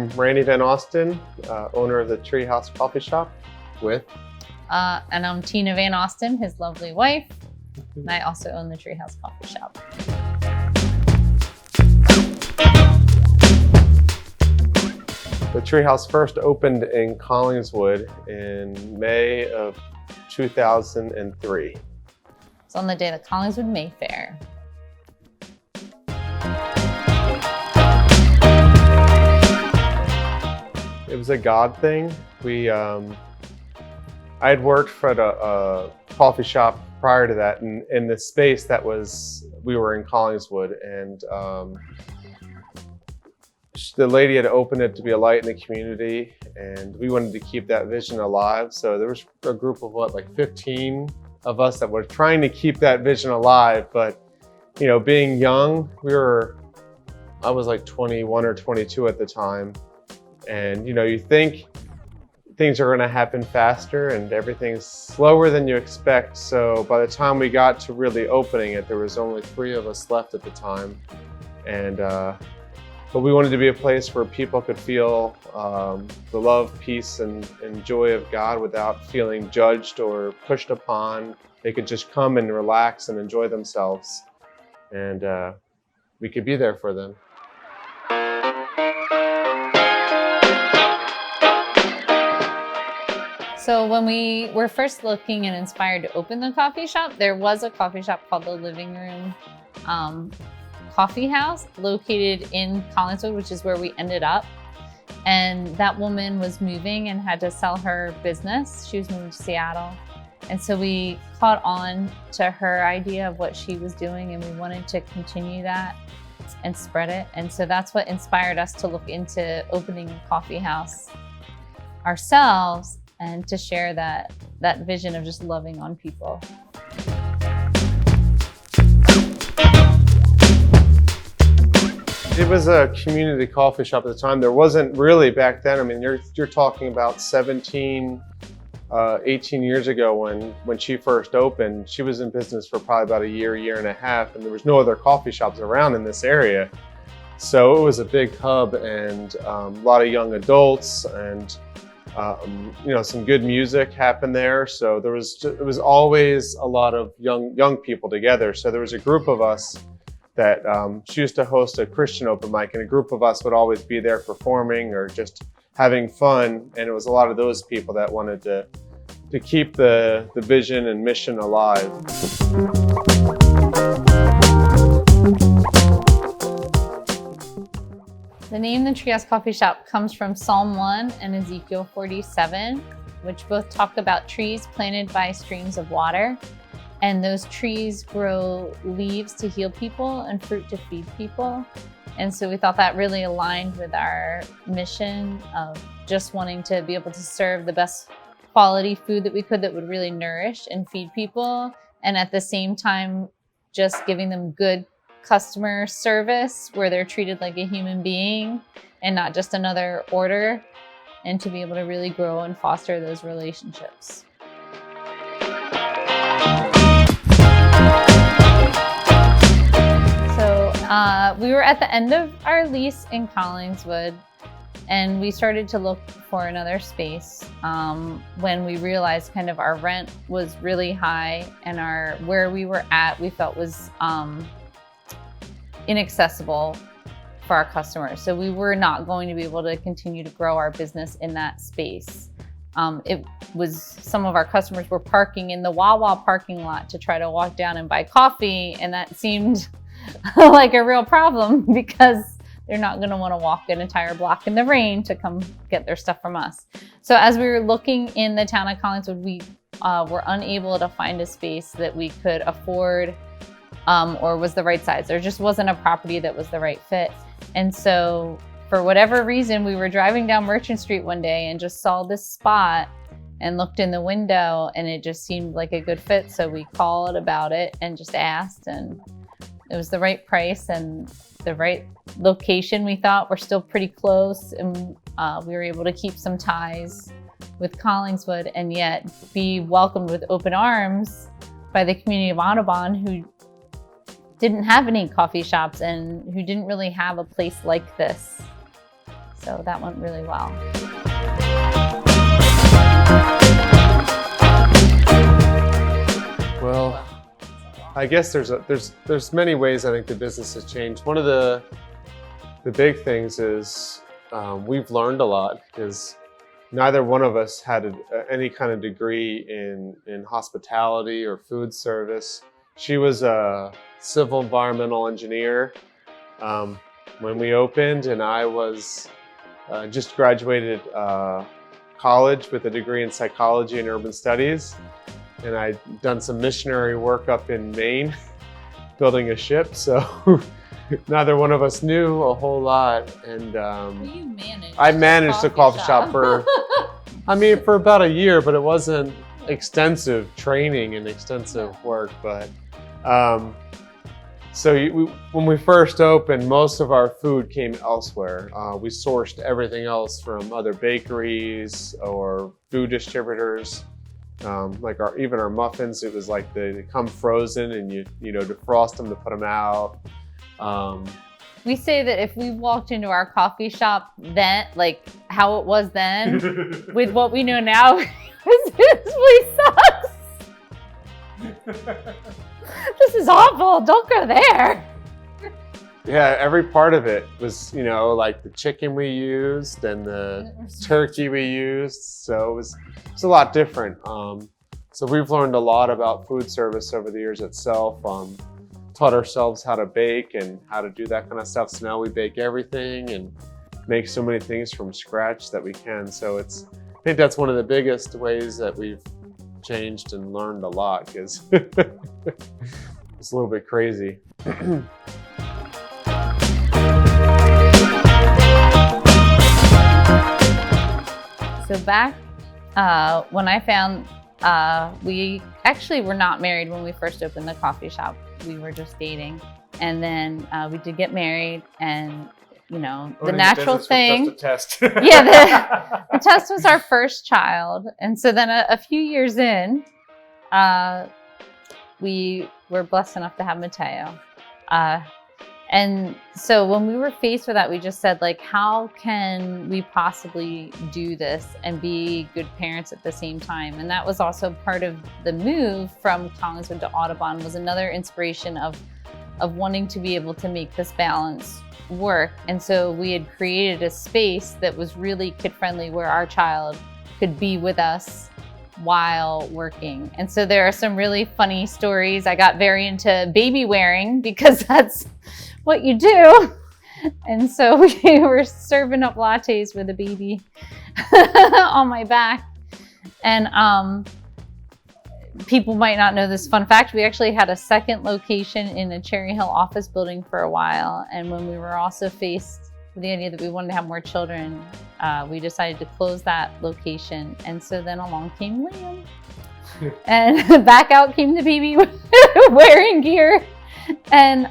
I'm Randy Van Austin, owner of the Treehouse Coffee Shop with... And I'm Tina Van Austin, his lovely wife. And I also own the Treehouse Coffee Shop. The Treehouse first opened in Collingswood in May of 2003. It's on the day of the Collingswood May Fair. It was a God thing. I had worked for a coffee shop prior to that in the space that we were in Collingswood, and the lady had opened it to be a light in the community, and we wanted to keep that vision alive. So there was a group of like 15 of us that were trying to keep that vision alive. But being young, I was like 21 or 22 at the time, and you think things are going to happen faster and everything's slower than you expect. So by the time we got to really opening it, there was only 3 of us left at the time. And but we wanted to be a place where people could feel the love, peace, and joy of God without feeling judged or pushed upon. They could just come and relax and enjoy themselves. And we could be there for them. So when we were first looking and inspired to open the coffee shop, there was a coffee shop called the Living Room Coffee House located in Collingswood, which is where we ended up. And that woman was moving and had to sell her business. She was moving to Seattle. And so we caught on to her idea of what she was doing, and we wanted to continue that and spread it. And so that's what inspired us to look into opening a coffee house ourselves, and to share that vision of just loving on people. It was a community coffee shop at the time. There wasn't really back then. I mean, you're talking about 18 years ago when she first opened. She was in business for probably about a year and a half, and there was no other coffee shops around in this area. So it was a big hub, and a lot of young adults, and some good music happened there. So it was always a lot of young people together. So there was a group of us that she used to host a Christian open mic, and a group of us would always be there performing or just having fun. And it was a lot of those people that wanted to keep the vision and mission alive. The name The Treehouse Coffee Shop comes from Psalm 1 and Ezekiel 47, which both talk about trees planted by streams of water. And those trees grow leaves to heal people and fruit to feed people. And so we thought that really aligned with our mission of just wanting to be able to serve the best quality food that we could, that would really nourish and feed people. And at the same time, just giving them good customer service where they're treated like a human being and not just another order, and to be able to really grow and foster those relationships. So we were at the end of our lease in Collingswood, and we started to look for another space when we realized kind of our rent was really high, and where we were at we felt was inaccessible for our customers. So we were not going to be able to continue to grow our business in that space. Some of our customers were parking in the Wawa parking lot to try to walk down and buy coffee, and that seemed like a real problem because they're not going to want to walk an entire block in the rain to come get their stuff from us. So as we were looking in the town of Collingswood, we were unable to find a space that we could afford or was the right size. There just wasn't a property that was the right fit. And so for whatever reason, we were driving down Merchant Street one day and just saw this spot and looked in the window, and it just seemed like a good fit. So we called about it and just asked, and it was the right price and the right location. We thought we're still pretty close, and we were able to keep some ties with Collingswood and yet be welcomed with open arms by the community of Audubon, who didn't have any coffee shops and who didn't really have a place like this. So that went really well. Well, I guess there's many ways I think the business has changed. One of the big things is we've learned a lot because neither one of us had any kind of degree in hospitality or food service. She was a civil environmental engineer when we opened, and I was just graduated college with a degree in psychology and urban studies. And I'd done some missionary work up in Maine, building a ship. So neither one of us knew a whole lot. And I managed a coffee shop for, for about a year, but it wasn't extensive training and extensive work. But when we first opened, most of our food came elsewhere. We sourced everything else from other bakeries or food distributors. Like even our muffins, it was like they come frozen and you defrost them to put them out. We say that if we walked into our coffee shop then, like how it was then, with what we know now, this place sucks. This is awful. Don't go there. Yeah, every part of it was, like the chicken we used and the turkey we used. So it was a lot different. So we've learned a lot about food service over the years itself. Taught ourselves how to bake and how to do that kind of stuff. So now we bake everything and make so many things from scratch that we can. So I think that's one of the biggest ways that we've changed and learned a lot, because it's a little bit crazy. So back when I found, we actually were not married when we first opened the coffee shop. We were just dating. And then we did get married, and the natural thing. Was just a test. Yeah, the test was our first child. And so then a few years in, we were blessed enough to have Mateo. And so when we were faced with that, we just said, like, how can we possibly do this and be good parents at the same time? And that was also part of the move from Collinswood to Audubon, was another inspiration of wanting to be able to make this balance work. And so we had created a space that was really kid-friendly, where our child could be with us while working. And so there are some really funny stories. I got very into baby wearing, because that's what you do. And so we were serving up lattes with a baby on my back. And people might not know this fun fact. We actually had a second location in a Cherry Hill office building for a while. And when we were also faced with the idea that we wanted to have more children, we decided to close that location. And so then along came Liam. And back out came the baby wearing gear. And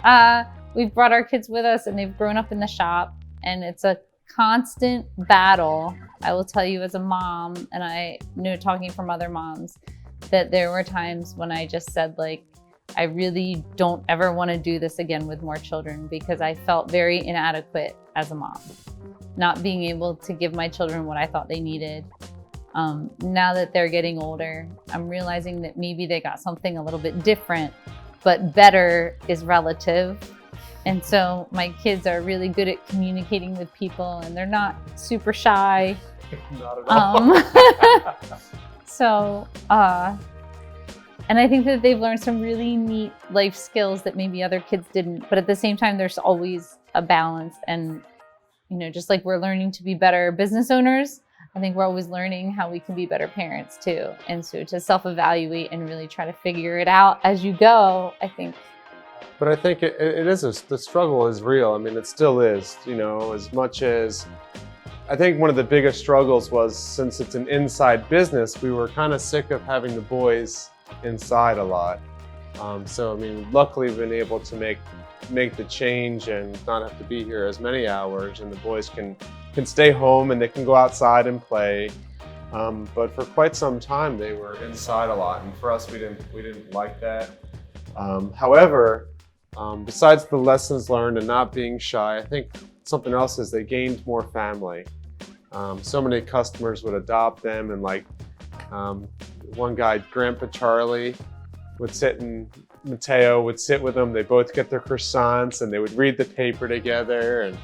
we've brought our kids with us, and they've grown up in the shop, and it's a constant battle. I will tell you, as a mom, and I know, talking from other moms, that there were times when I just said, like, I really don't ever want to do this again with more children, because I felt very inadequate as a mom, not being able to give my children what I thought they needed. Now that they're getting older, I'm realizing that maybe they got something a little bit different, but better is relative. And so my kids are really good at communicating with people, and they're not super shy. Not at all. So, and I think that they've learned some really neat life skills that maybe other kids didn't. But at the same time, there's always a balance. And, just like we're learning to be better business owners, I think we're always learning how we can be better parents too. And so to self-evaluate and really try to figure it out as you go, I think. But I think it is, the struggle is real. I mean, it still is, as much as, I think one of the biggest struggles was, since it's an inside business, we were kind of sick of having the boys inside a lot. So, I mean, luckily we've been able to make the change and not have to be here as many hours, and the boys can stay home and they can go outside and play. But for quite some time, they were inside a lot. And for us, we didn't like that. However, besides the lessons learned and not being shy, I think something else is they gained more family. So many customers would adopt them, and like one guy, Grandpa Charlie, would sit and Mateo would sit with them. They both get their croissants and they would read the paper together, and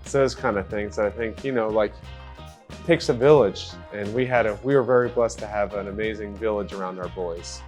it's those kind of things that I think, you know, like it takes a village, and we were very blessed to have an amazing village around our boys.